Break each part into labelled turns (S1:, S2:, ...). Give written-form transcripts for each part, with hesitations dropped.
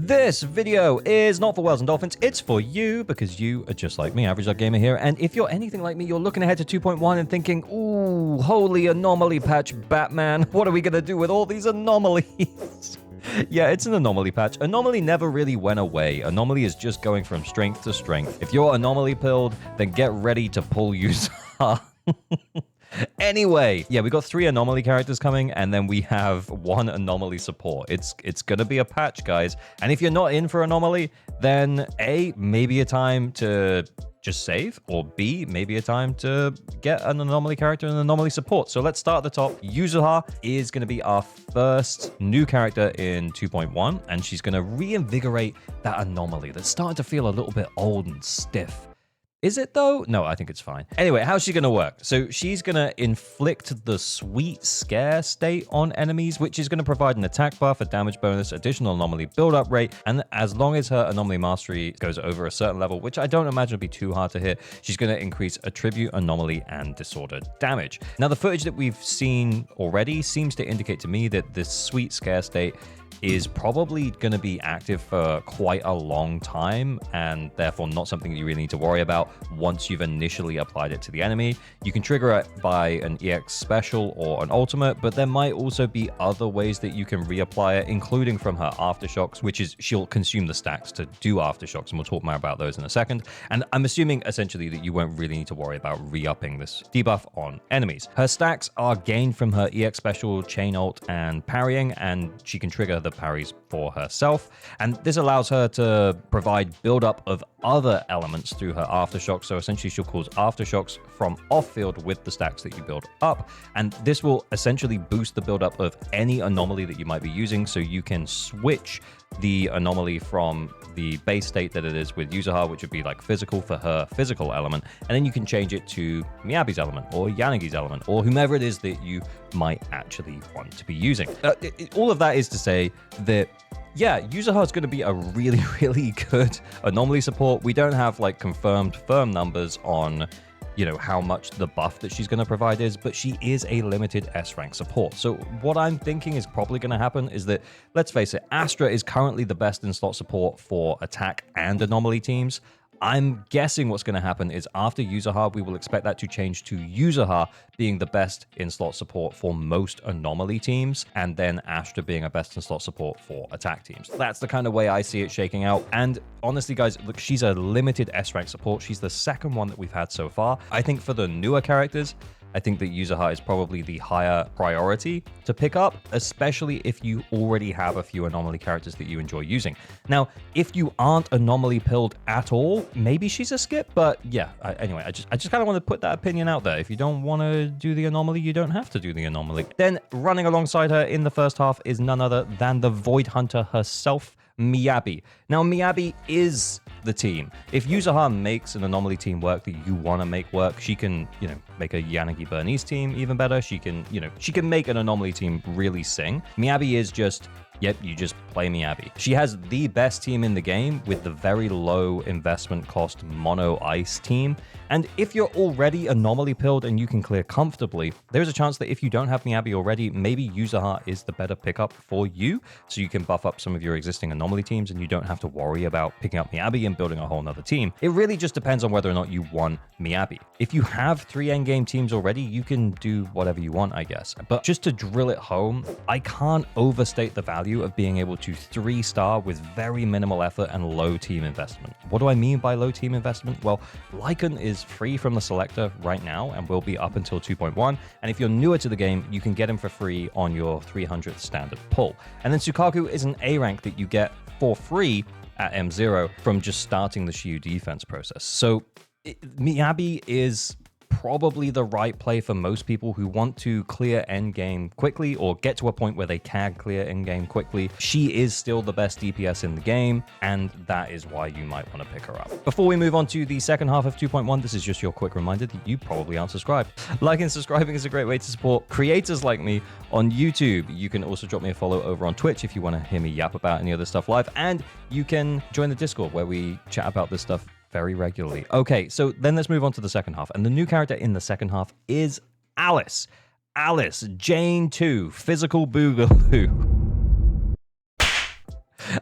S1: This video is not for whales and dolphins, it's for you, because you are just like me, Average Dog Gamer here, and if you're anything like me, you're looking ahead to 2.1 and thinking, ooh, holy anomaly patch, Batman, what are we gonna do with all these anomalies? Yeah, it's an anomaly patch. Anomaly never really went away. Anomaly is just going from strength to strength. If you're anomaly pilled, then get ready to pull Yuzuha. Anyway, yeah, we got 3 anomaly characters coming, and then we have 1 anomaly support. It's gonna be a patch, guys. And if you're not in for anomaly, then A, maybe a time to just save, or B, maybe a time to get an anomaly character and anomaly support. So let's start at the top. Yuzuha is going to be our first new character in 2.1, and she's going to reinvigorate that anomaly that's starting to feel a little bit old and stiff. Is it though? No, I think it's fine. Anyway, how's she going to work? So she's going to inflict the sweet scare state on enemies, which is going to provide an attack buff, a damage bonus, additional anomaly build-up rate, and as long as her anomaly mastery goes over a certain level, which I don't imagine will be too hard to hit, she's going to increase attribute, anomaly, and disordered damage. Now, the footage that we've seen already seems to indicate to me that this sweet scare state is probably going to be active for quite a long time, and therefore not something that you really need to worry about once you've initially applied it to the enemy. You can trigger it by an EX special or an ultimate, but there might also be other ways that you can reapply it, including from her aftershocks, which is she'll consume the stacks to do aftershocks, and we'll talk more about those in a second. And I'm assuming essentially that you won't really need to worry about re-upping this debuff on enemies. Her stacks are gained from her EX special, chain ult, and parrying, and she can trigger the parries for herself, and this allows her to provide build-up of other elements through her aftershocks. So essentially she'll cause aftershocks from off-field with the stacks that you build up, and this will essentially boost the build-up of any anomaly that you might be using, so you can switch the anomaly from the base state that it is with Yuzuha, which would be like physical for her physical element, and then you can change it to Miyabi's element or Yanagi's element or whomever it is that you might actually want to be using. All of that is to say that yeah, Yuzuha is going to be a really, really good anomaly support. We don't have like confirmed firm numbers on, you know, how much the buff that she's going to provide is, but she is a limited S rank support. So what I'm thinking is probably going to happen is that, let's face it, Astra is currently the best in slot support for attack and anomaly teams. I'm guessing what's going to happen is after Yuzuha, we will expect that to change to Yuzuha being the best in slot support for most anomaly teams, and then Astra being a best in slot support for attack teams. That's the kind of way I see it shaking out. And honestly, guys, look, she's a limited S rank support. She's the second one that we've had so far. I think for the newer characters, I think that Yuzuha is probably the higher priority to pick up, especially if you already have a few anomaly characters that you enjoy using. Now, if you aren't anomaly pilled at all, maybe she's a skip, but yeah, anyway, I just kind of want to put that opinion out there. If you don't want to do the anomaly, you don't have to do the anomaly. Then running alongside her in the first half is none other than the Void Hunter herself, Miyabi. Now, Miyabi is the team. If Yuzuha makes an anomaly team work that you want to make work, she can, you know, make a Yanagi Bernese team even better. She can, you know, she can make an anomaly team really sing. Miyabi is just, yep, you just play Miyabi. She has the best team in the game with the very low investment cost mono ice team. And if you're already anomaly pilled and you can clear comfortably, there's a chance that if you don't have Miyabi already, maybe Yuzuha is the better pickup for you. So you can buff up some of your existing anomaly teams and you don't have to worry about picking up Miyabi and building a whole nother team. It really just depends on whether or not you want Miyabi. If you have 3 endgame teams already, you can do whatever you want, I guess. But just to drill it home, I can't overstate the value of being able to 3-star with very minimal effort and low team investment. What do I mean by low team investment? Well, Lycan is free from the selector right now and will be up until 2.1. And if you're newer to the game, you can get him for free on your 300th standard pull. And then Sukaku is an A rank that you get for free at M0 from just starting the Shiyu defense process. So Miyabi is probably the right play for most people who want to clear endgame quickly or get to a point where they can clear endgame quickly. She is still the best DPS in the game, and that is why you might want to pick her up. Before we move on to the second half of 2.1, this is just your quick reminder that you probably aren't subscribed. Liking and subscribing is a great way to support creators like me on YouTube. You can also drop me a follow over on Twitch if you want to hear me yap about any other stuff live, and you can join the Discord where we chat about this stuff very regularly. Okay, so then let's move on to the second half. And the new character in the second half is Alice. Alice, Jane 2, Physical Boogaloo.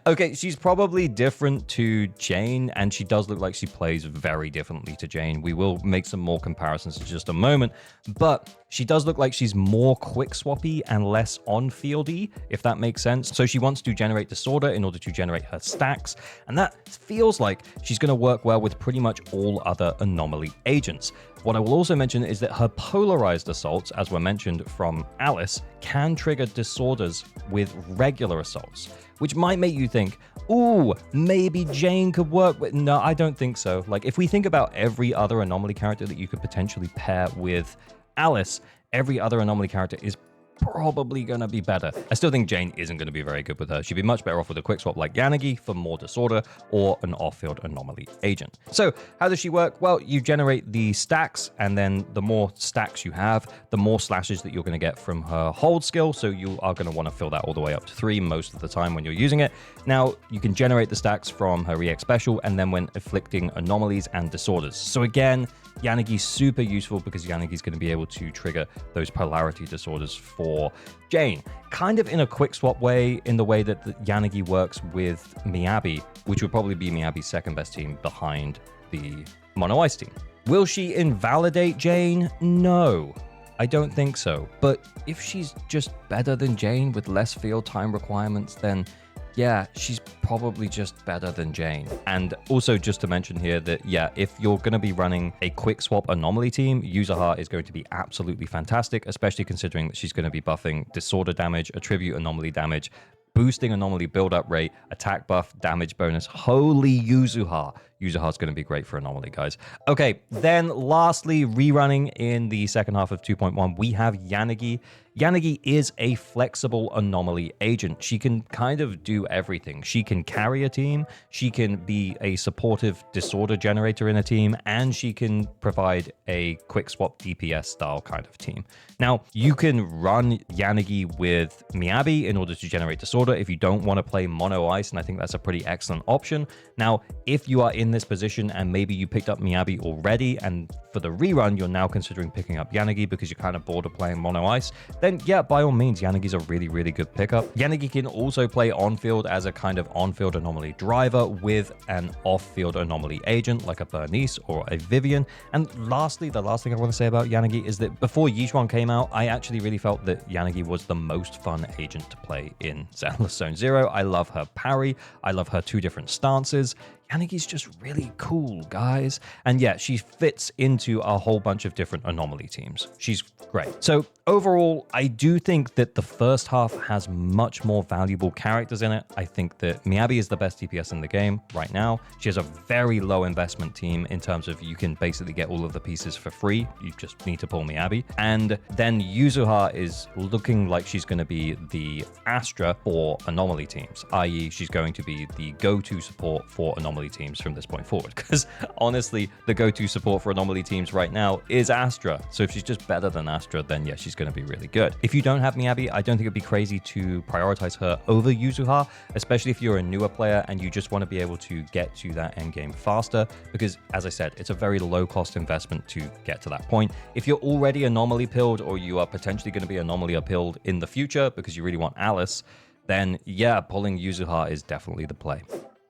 S1: Okay, she's probably different to Jane, and she does look like she plays very differently to Jane. We will make some more comparisons in just a moment, but she does look like she's more quick swappy and less on-fieldy, if that makes sense. So she wants to generate disorder in order to generate her stacks, and that feels like she's going to work well with pretty much all other Anomaly agents. What I will also mention is that her polarized assaults, as were mentioned from Alice, can trigger disorders with regular assaults, which might make you think, ooh, maybe Jane could work with... No, I don't think so. Like, if we think about every other Anomaly character that you could potentially pair with Alice, every other Anomaly character is probably going to be better. I still think Jane isn't going to be very good with her. She'd be much better off with a quick swap like Yanagi for more disorder or an off-field Anomaly agent. So how does she work? Well, you generate the stacks, and then the more stacks you have, the more slashes that you're going to get from her hold skill. So you are going to want to fill that all the way up to 3 most of the time when you're using it. Now, you can generate the stacks from her EX special and then when afflicting anomalies and disorders. So again, Yanagi's super useful because Yanagi's going to be able to trigger those polarity disorders for Jane. Kind of in a quick swap way, in the way that Yanagi works with Miyabi, which would probably be Miyabi's second best team behind the Mono Ice team. Will she invalidate Jane? No, I don't think so. But if she's just better than Jane with less field time requirements, then yeah, she's probably just better than Jane. And also just to mention here that, yeah, if you're going to be running a quick swap Anomaly team, Yuzuha is going to be absolutely fantastic, especially considering that she's going to be buffing disorder damage, attribute anomaly damage, boosting anomaly build-up rate, attack buff, damage bonus. Holy Yuzuha. Yuzuha's going to be great for Anomaly, guys. Okay, then lastly, rerunning in the second half of 2.1, we have Yanagi. Yanagi is a flexible Anomaly agent. She can kind of do everything. She can carry a team, she can be a supportive disorder generator in a team, and she can provide a quick swap DPS style kind of team. Now, you can run Yanagi with Miyabi in order to generate disorder if you don't want to play Mono Ice, and I think that's a pretty excellent option. Now, if you are in this position and maybe you picked up Miyabi already, and for the rerun, you're now considering picking up Yanagi because you're kind of bored of playing Mono Ice, then yeah, by all means, Yanagi's a really, really good pickup. Yanagi can also play on-field as a kind of on-field Anomaly driver with an off-field Anomaly agent like a Bernice or a Vivian. And lastly, the last thing I want to say about Yanagi is that before Yichuan came out, I actually really felt that Yanagi was the most fun agent to play in Zenless Zone Zero. I love her parry. I love her 2 different stances. Yanagi's just really cool, guys. And yeah, she fits into a whole bunch of different Anomaly teams. She's great. So overall, I do think that the first half has much more valuable characters in it. I think that Miyabi is the best DPS in the game right now. She has a very low investment team in terms of you can basically get all of the pieces for free. You just need to pull Miyabi. And then Yuzuha is looking like she's going to be the Astra for Anomaly teams, i.e. she's going to be the go-to support for Anomaly teams from this point forward, because honestly, the go-to support for Anomaly teams right now is Astra. So if she's just better than Astra, then yeah, she's going to be really good. If you don't have Miyabi, I don't think it'd be crazy to prioritize her over Yuzuha, especially if you're a newer player and you just want to be able to get to that end game faster, because as I said, it's a very low cost investment to get to that point. If you're already Anomaly pilled, or you are potentially going to be Anomaly pilled in the future because you really want Alice, then yeah, pulling Yuzuha is definitely the play.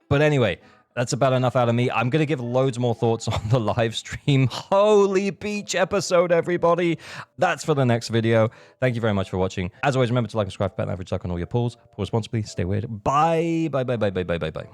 S1: But anyway, that's about enough out of me. I'm going to give loads more thoughts on the live stream. Holy beach episode, everybody. That's for the next video. Thank you very much for watching. As always, remember to like and subscribe for better average luck on all your pulls. Pull responsibly. Stay weird. Bye. Bye, bye, bye, bye, bye, bye, bye.